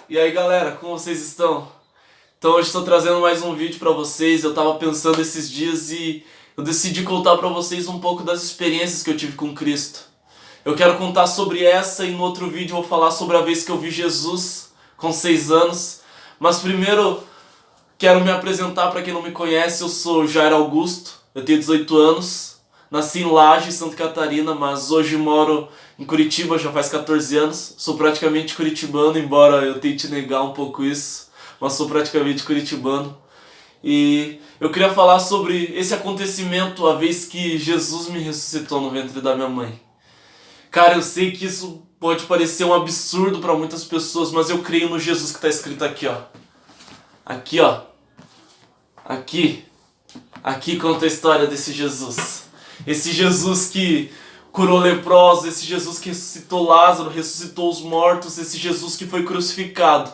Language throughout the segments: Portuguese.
E aí galera, como vocês estão? Então hoje estou trazendo mais um vídeo pra vocês. Eu tava pensando esses dias e eu decidi contar pra vocês um pouco das experiências que eu tive com Cristo. Eu quero contar sobre essa e no outro vídeo eu vou falar sobre a vez que eu vi Jesus com 6 anos. Mas primeiro quero me apresentar pra quem não me conhece. Eu sou Jair Augusto, eu tenho 18 anos. Nasci em Laje, Santa Catarina, mas hoje moro em Curitiba já faz 14 anos. Sou praticamente curitibano, embora eu tente negar um pouco isso, mas sou praticamente curitibano. E eu queria falar sobre esse acontecimento, a vez que Jesus me ressuscitou no ventre da minha mãe. Cara, eu sei que isso pode parecer um absurdo para muitas pessoas, mas eu creio no Jesus que está escrito aqui, ó. Aqui, ó. Aqui. Aqui conta a história desse Jesus. Esse Jesus que curou leprosos, esse Jesus que ressuscitou Lázaro, ressuscitou os mortos, esse Jesus que foi crucificado.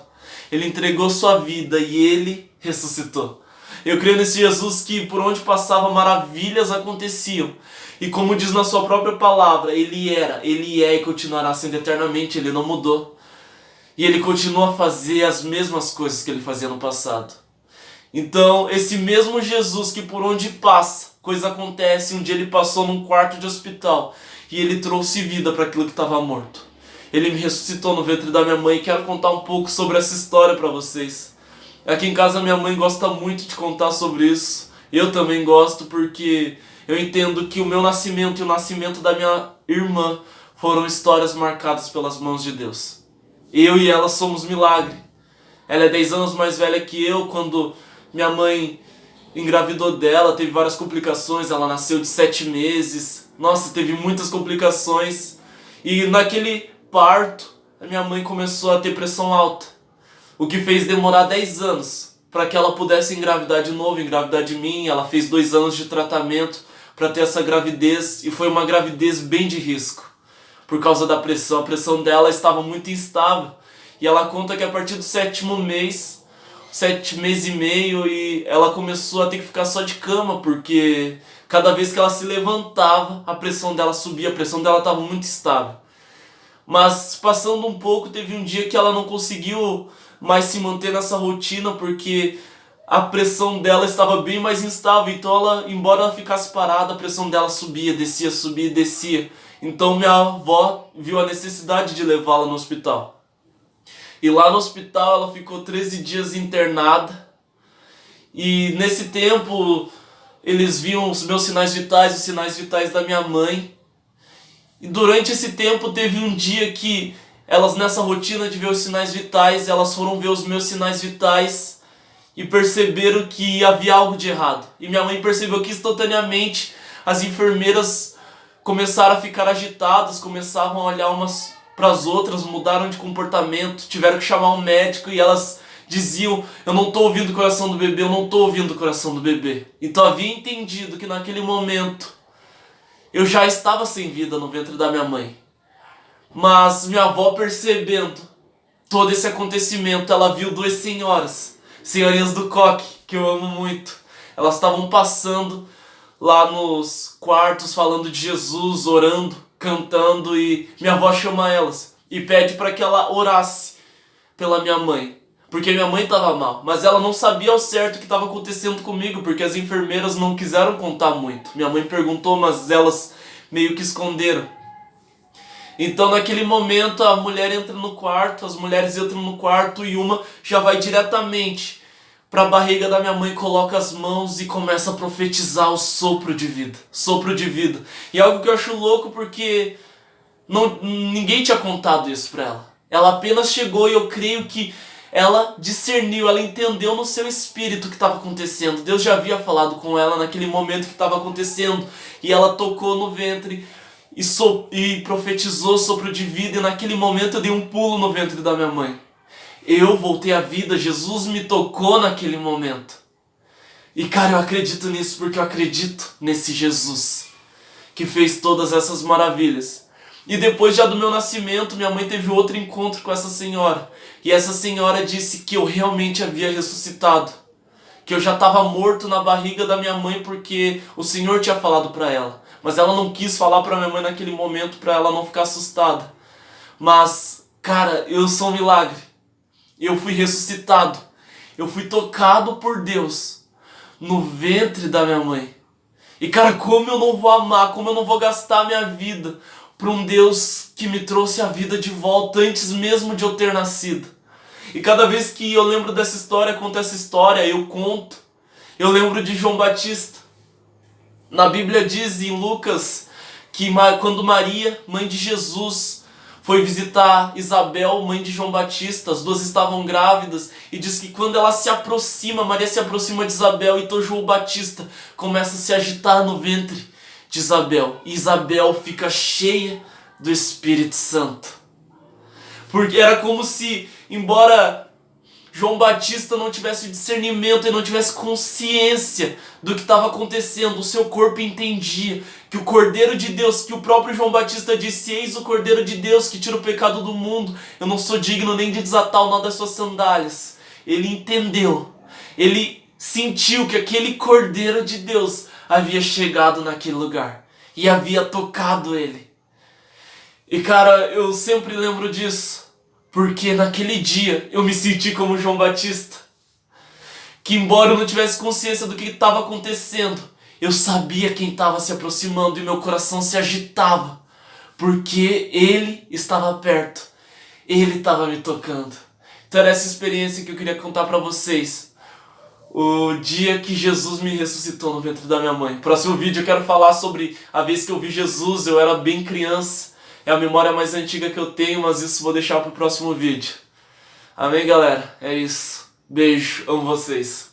Ele entregou sua vida e ele ressuscitou. Eu creio nesse Jesus que por onde passava maravilhas aconteciam. E como diz na sua própria palavra, ele era, ele é e continuará sendo eternamente, ele não mudou. E ele continua a fazer as mesmas coisas que ele fazia no passado. Então, esse mesmo Jesus que por onde passa, coisa acontece, um dia ele passou num quarto de hospital e ele trouxe vida para aquilo que estava morto. Ele me ressuscitou no ventre da minha mãe e quero contar um pouco sobre essa história para vocês. Aqui em casa minha mãe gosta muito de contar sobre isso. Eu também gosto porque eu entendo que o meu nascimento e o nascimento da minha irmã foram histórias marcadas pelas mãos de Deus. Eu e ela somos milagre. Ela é 10 anos mais velha que eu. Quando minha mãe engravidou dela, teve várias complicações, ela nasceu de 7 meses. Nossa, teve muitas complicações. E naquele parto, a minha mãe começou a ter pressão alta. O que fez demorar 10 anos para que ela pudesse engravidar de novo, engravidar de mim. Ela fez 2 anos de tratamento para ter essa gravidez e foi uma gravidez bem de risco. Por causa da pressão, a pressão dela estava muito instável. E ela conta que a partir do 7º mês, 7 meses e meio, e ela começou a ter que ficar só de cama, porque cada vez que ela se levantava, a pressão dela subia, a pressão dela estava muito estável. Mas passando um pouco, teve um dia que ela não conseguiu mais se manter nessa rotina, porque a pressão dela estava bem mais instável. Então ela, embora ela ficasse parada, a pressão dela subia, descia, subia e descia. Então minha avó viu a necessidade de levá-la no hospital. E lá no hospital ela ficou 13 dias internada. E nesse tempo eles viam os meus sinais vitais, os sinais vitais da minha mãe. E durante esse tempo teve um dia que elas, nessa rotina de ver os sinais vitais, elas foram ver os meus sinais vitais e perceberam que havia algo de errado. E minha mãe percebeu que instantaneamente as enfermeiras começaram a ficar agitadas, começavam a olhar umas para as outras, mudaram de comportamento, tiveram que chamar um médico e elas diziam: eu não estou ouvindo o coração do bebê, eu não estou ouvindo o coração do bebê. Então havia entendido que naquele momento eu já estava sem vida no ventre da minha mãe. Mas minha avó, percebendo todo esse acontecimento, ela viu 2 senhoras, senhorinhas do coque, que eu amo muito. Elas estavam passando lá nos quartos falando de Jesus, orando, cantando, e minha avó chama elas e pede para que ela orasse pela minha mãe, porque minha mãe estava mal, mas ela não sabia ao certo o que estava acontecendo comigo, porque as enfermeiras não quiseram contar muito. Minha mãe perguntou, mas elas meio que esconderam. Então naquele momento a mulher entra no quarto, as mulheres entram no quarto e uma já vai diretamente para a barriga da minha mãe, coloca as mãos e começa a profetizar o sopro de vida. Sopro de vida. E é algo que eu acho louco porque ninguém tinha contado isso para ela. Ela apenas chegou e eu creio que ela discerniu, ela entendeu no seu espírito o que estava acontecendo. Deus já havia falado com ela naquele momento que estava acontecendo. E ela tocou no ventre e profetizou sopro de vida. E naquele momento eu dei um pulo no ventre da minha mãe. Eu voltei à vida, Jesus me tocou naquele momento. E cara, eu acredito nisso porque eu acredito nesse Jesus que fez todas essas maravilhas. E depois já do meu nascimento, minha mãe teve outro encontro com essa senhora. E essa senhora disse que eu realmente havia ressuscitado. Que eu já estava morto na barriga da minha mãe porque o Senhor tinha falado para ela. Mas ela não quis falar para minha mãe naquele momento para ela não ficar assustada. Mas, cara, eu sou um milagre. eu fui ressuscitado. Eu fui tocado por Deus no ventre da minha mãe. E cara, como eu não vou amar, como eu não vou gastar a minha vida para um Deus que me trouxe a vida de volta antes mesmo de eu ter nascido. E cada vez que eu lembro dessa história, conto essa história, eu conto, eu lembro de João Batista. Na Bíblia diz em Lucas que quando Maria, mãe de Jesus, foi visitar Isabel, mãe de João Batista, as duas estavam grávidas, e diz que quando ela se aproxima, Maria se aproxima de Isabel, então João Batista começa a se agitar no ventre de Isabel, e Isabel fica cheia do Espírito Santo. Porque era como se, embora João Batista não tivesse discernimento e não tivesse consciência do que estava acontecendo, o seu corpo entendia que o Cordeiro de Deus, que o próprio João Batista disse: eis o Cordeiro de Deus que tira o pecado do mundo, eu não sou digno nem de desatar o nó das suas sandálias. Ele entendeu, ele sentiu que aquele Cordeiro de Deus havia chegado naquele lugar e havia tocado ele. E cara, eu sempre lembro disso, porque naquele dia eu me senti como João Batista, que embora eu não tivesse consciência do que estava acontecendo, eu sabia quem estava se aproximando e meu coração se agitava, porque ele estava perto, ele estava me tocando. Então era essa experiência que eu queria contar para vocês, o dia que Jesus me ressuscitou no ventre da minha mãe. Próximo vídeo eu quero falar sobre a vez que eu vi Jesus, eu era bem criança. É a memória mais antiga que eu tenho, mas isso vou deixar pro próximo vídeo. Amém, galera? É isso. Beijo, amo vocês.